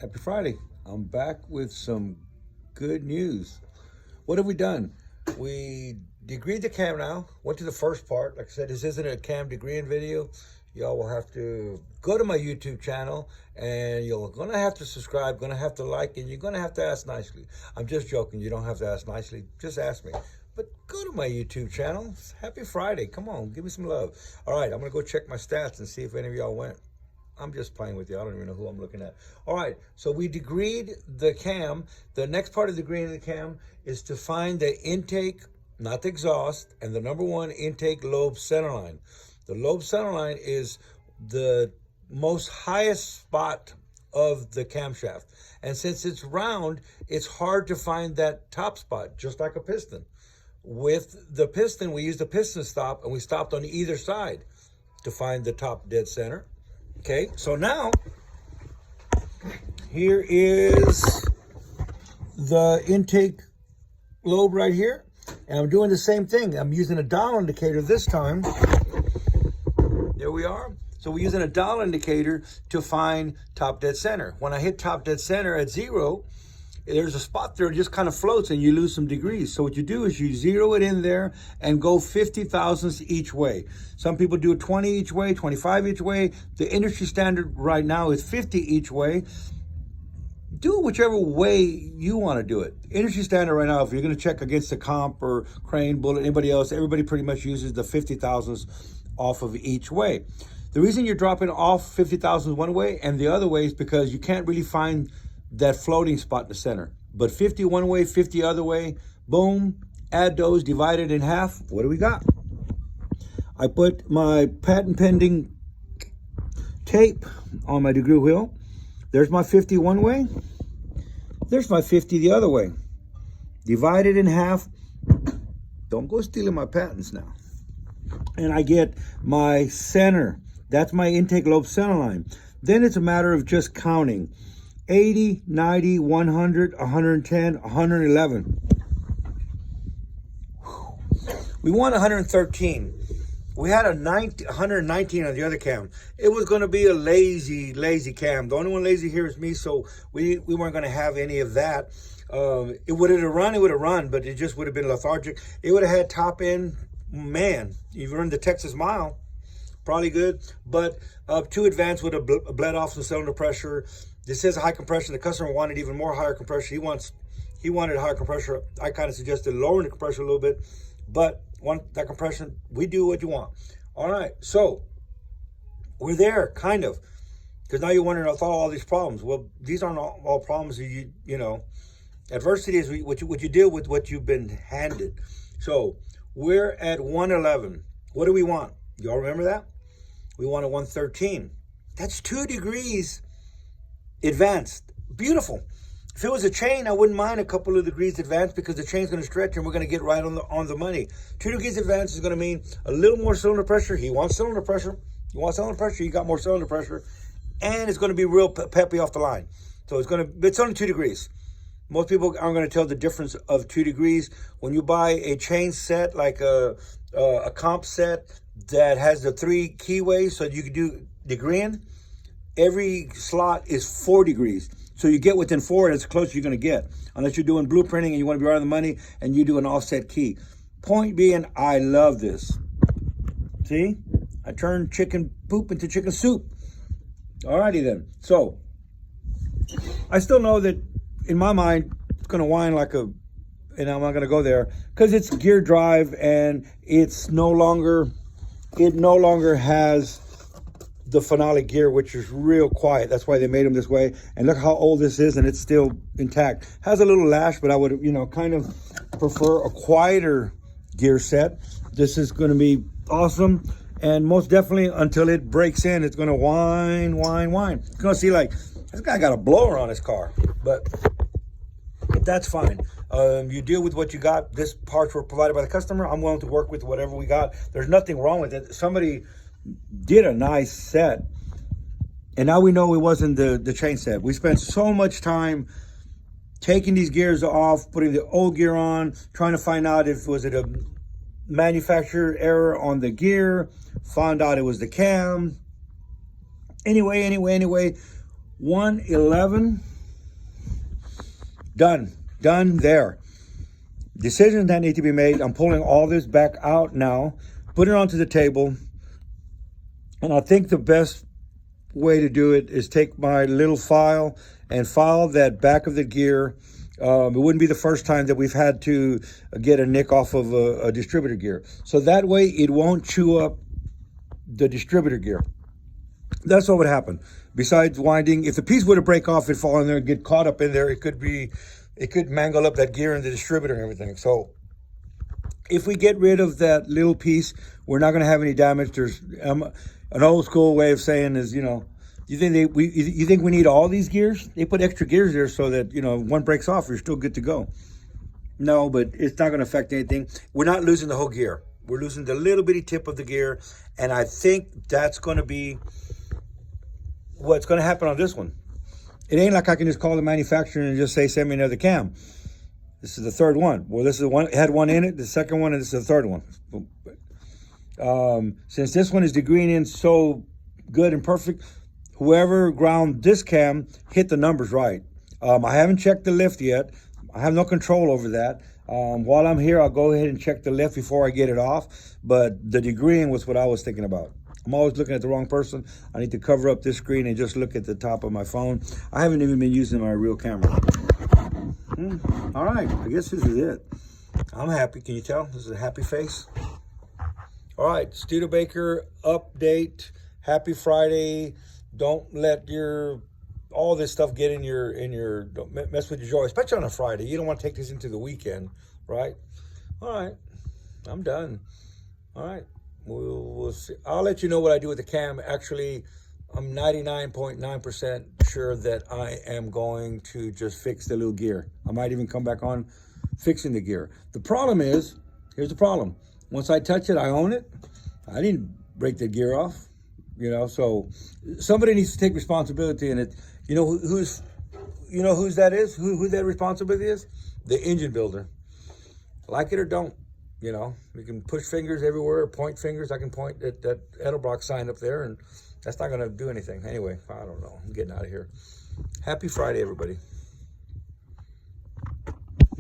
Happy Friday. I'm back with some good news. What have we done? We degreed the cam now. Went to the first part. Like I said, this isn't a cam degreeing video. Y'all will have to go to my YouTube channel and you're gonna have to subscribe, gonna have to like, and you're gonna have to ask nicely. I'm just joking. You don't have to ask nicely. Just ask me. But go to my YouTube channel. Happy Friday. Come on, give me some love. All right, I'm gonna go check my stats and see if any of y'all went. I'm just playing with you. I don't even know who I'm looking at. All right, so we degreed the cam. The next part of degreeing the cam is to find the intake, not the exhaust, and the number one intake lobe centerline. The lobe centerline is the most highest spot of the camshaft. And since it's round, it's hard to find that top spot, just like a piston. With the piston, we used a piston stop, and we stopped on either side to find the top dead center. Okay, so now, here is the intake lobe right here. And I'm doing the same thing. I'm using a dial indicator this time. There we are. So we're using a dial indicator to find top dead center. When I hit top dead center at 0, there's a spot there that just kind of floats and you lose some degrees. So what you do is you zero it in there and go 50 thousandths each way. Some people do 20 each way, 25 each way. The industry standard right now is 50 each way. Do it whichever way you want to do it. Industry standard right now, if you're going to check against the comp or Crane, Bullet, anybody else, everybody pretty much uses the 50 thousandths off of each way. The reason you're dropping off 50 thousandths one way and the other way is because you can't really find that floating spot in the center. But 50 one way, 50 other way, boom, add those, divide it in half. What do we got? I put my patent pending tape on my degree wheel. There's my 50 one way. There's my 50 the other way. Divide it in half. Don't go stealing my patents now. And I get my center. That's my intake lobe center line. Then it's a matter of just counting. 80, 90, 100, 110, 111. We want 113. We had 119 on the other cam. It was going to be a lazy cam. The only one lazy here is me, so we weren't going to have any of that. It would have run, but it just would have been lethargic. It would have had top end, man, you run the Texas Mile, probably good, but too advanced would have bled off some cylinder pressure. This is high compression. The customer wanted even more higher compression. He wanted higher compression. I kind of suggested lowering the compression a little bit, but that compression, we do what you want. All right, so we're there, kind of, because now you're wondering, I thought all these problems. Well, these aren't all problems. You know, adversity is what you deal with, what you've been handed. So we're at 111. What do we want? Y'all remember that? We want a 113. That's 2 degrees advanced. Beautiful. If it was a chain, I wouldn't mind a couple of degrees advanced because the chain's going to stretch and we're going to get right on the money. 2 degrees advanced is going to mean a little more cylinder pressure. He wants cylinder pressure. You want cylinder pressure, you got more cylinder pressure. And it's going to be real peppy off the line. So it's only 2 degrees. Most people aren't going to tell the difference of 2 degrees. When you buy a chain set, like a comp set that has the 3 keyways so you can do degreeing, every slot is 4 degrees. So you get within 4 and it's the closest you're going to get. Unless you're doing blueprinting and you want to be right on the money and you do an offset key. Point being, I love this. See? I turned chicken poop into chicken soup. Alrighty then. So, I still know that in my mind, it's going to whine like a, and I'm not going to go there, because it's gear drive and it no longer has the phenolic gear, which is real quiet. That's why they made them this way. And look how old this is and it's still intact. Has a little lash, but I would, kind of prefer a quieter gear set. This is going to be awesome. And most definitely until it breaks in, it's going to whine. You're going to see like, this guy got a blower on his car, but that's fine. You deal with what you got. This parts were provided by the customer. I'm willing to work with whatever we got. There's nothing wrong with it. Somebody did a nice set, and now we know it wasn't the chain set. We spent so much time taking these gears off, putting the old gear on, trying to find out if was it a manufacturer error on the gear, found out it was the cam. Anyway, 111 Done there. Decisions that need to be made. I'm pulling all this back out now, putting it onto the table. And I think the best way to do it is take my little file and file that back of the gear. It wouldn't be the first time that we've had to get a nick off of a distributor gear. So that way it won't chew up the distributor gear. That's what would happen. Besides winding, if the piece were to break off and fall in there and get caught up in there, it could mangle up that gear and the distributor and everything. So if we get rid of that little piece, we're not going to have any damage. There's an old school way of saying is, you think we need all these gears? They put extra gears there so that, one breaks off, you're still good to go. No, but it's not going to affect anything. We're not losing the whole gear. We're losing the little bitty tip of the gear. And I think that's going to be what's going to happen on this one. It ain't like I can just call the manufacturer and just say, send me another cam. This is the third one. Well, this is the one, it had one in it, the second one, and this is the third one. Since this one is degreeing in so good and perfect, whoever ground this cam hit the numbers right. I haven't checked the lift yet. I have no control over that. While I'm here, I'll go ahead and check the lift before I get it off. But the degreeing was what I was thinking about. I'm always looking at the wrong person. I need to cover up this screen and just look at the top of my phone. I haven't even been using my real camera. All right, I guess this is it. I'm happy. Can you tell? This is a happy face. All right, Studebaker update. Happy Friday. Don't let all this stuff get in your don't mess with your joy, especially on a Friday. You don't want to take this into the weekend, right? All right, I'm done. All right, we'll see. I'll let you know what I do with the cam. Actually, I'm 99.9% sure that I am going to just fix the little gear. I might even come back on fixing the gear. The problem is, here's the problem. Once I touch it, I own it. I didn't break the gear off, so somebody needs to take responsibility in it. Whose that is? Who that responsibility is? The engine builder. Like it or don't, we can push fingers everywhere, point fingers. I can point at that Edelbrock sign up there, and that's not going to do anything. Anyway, I don't know. I'm getting out of here. Happy Friday, everybody.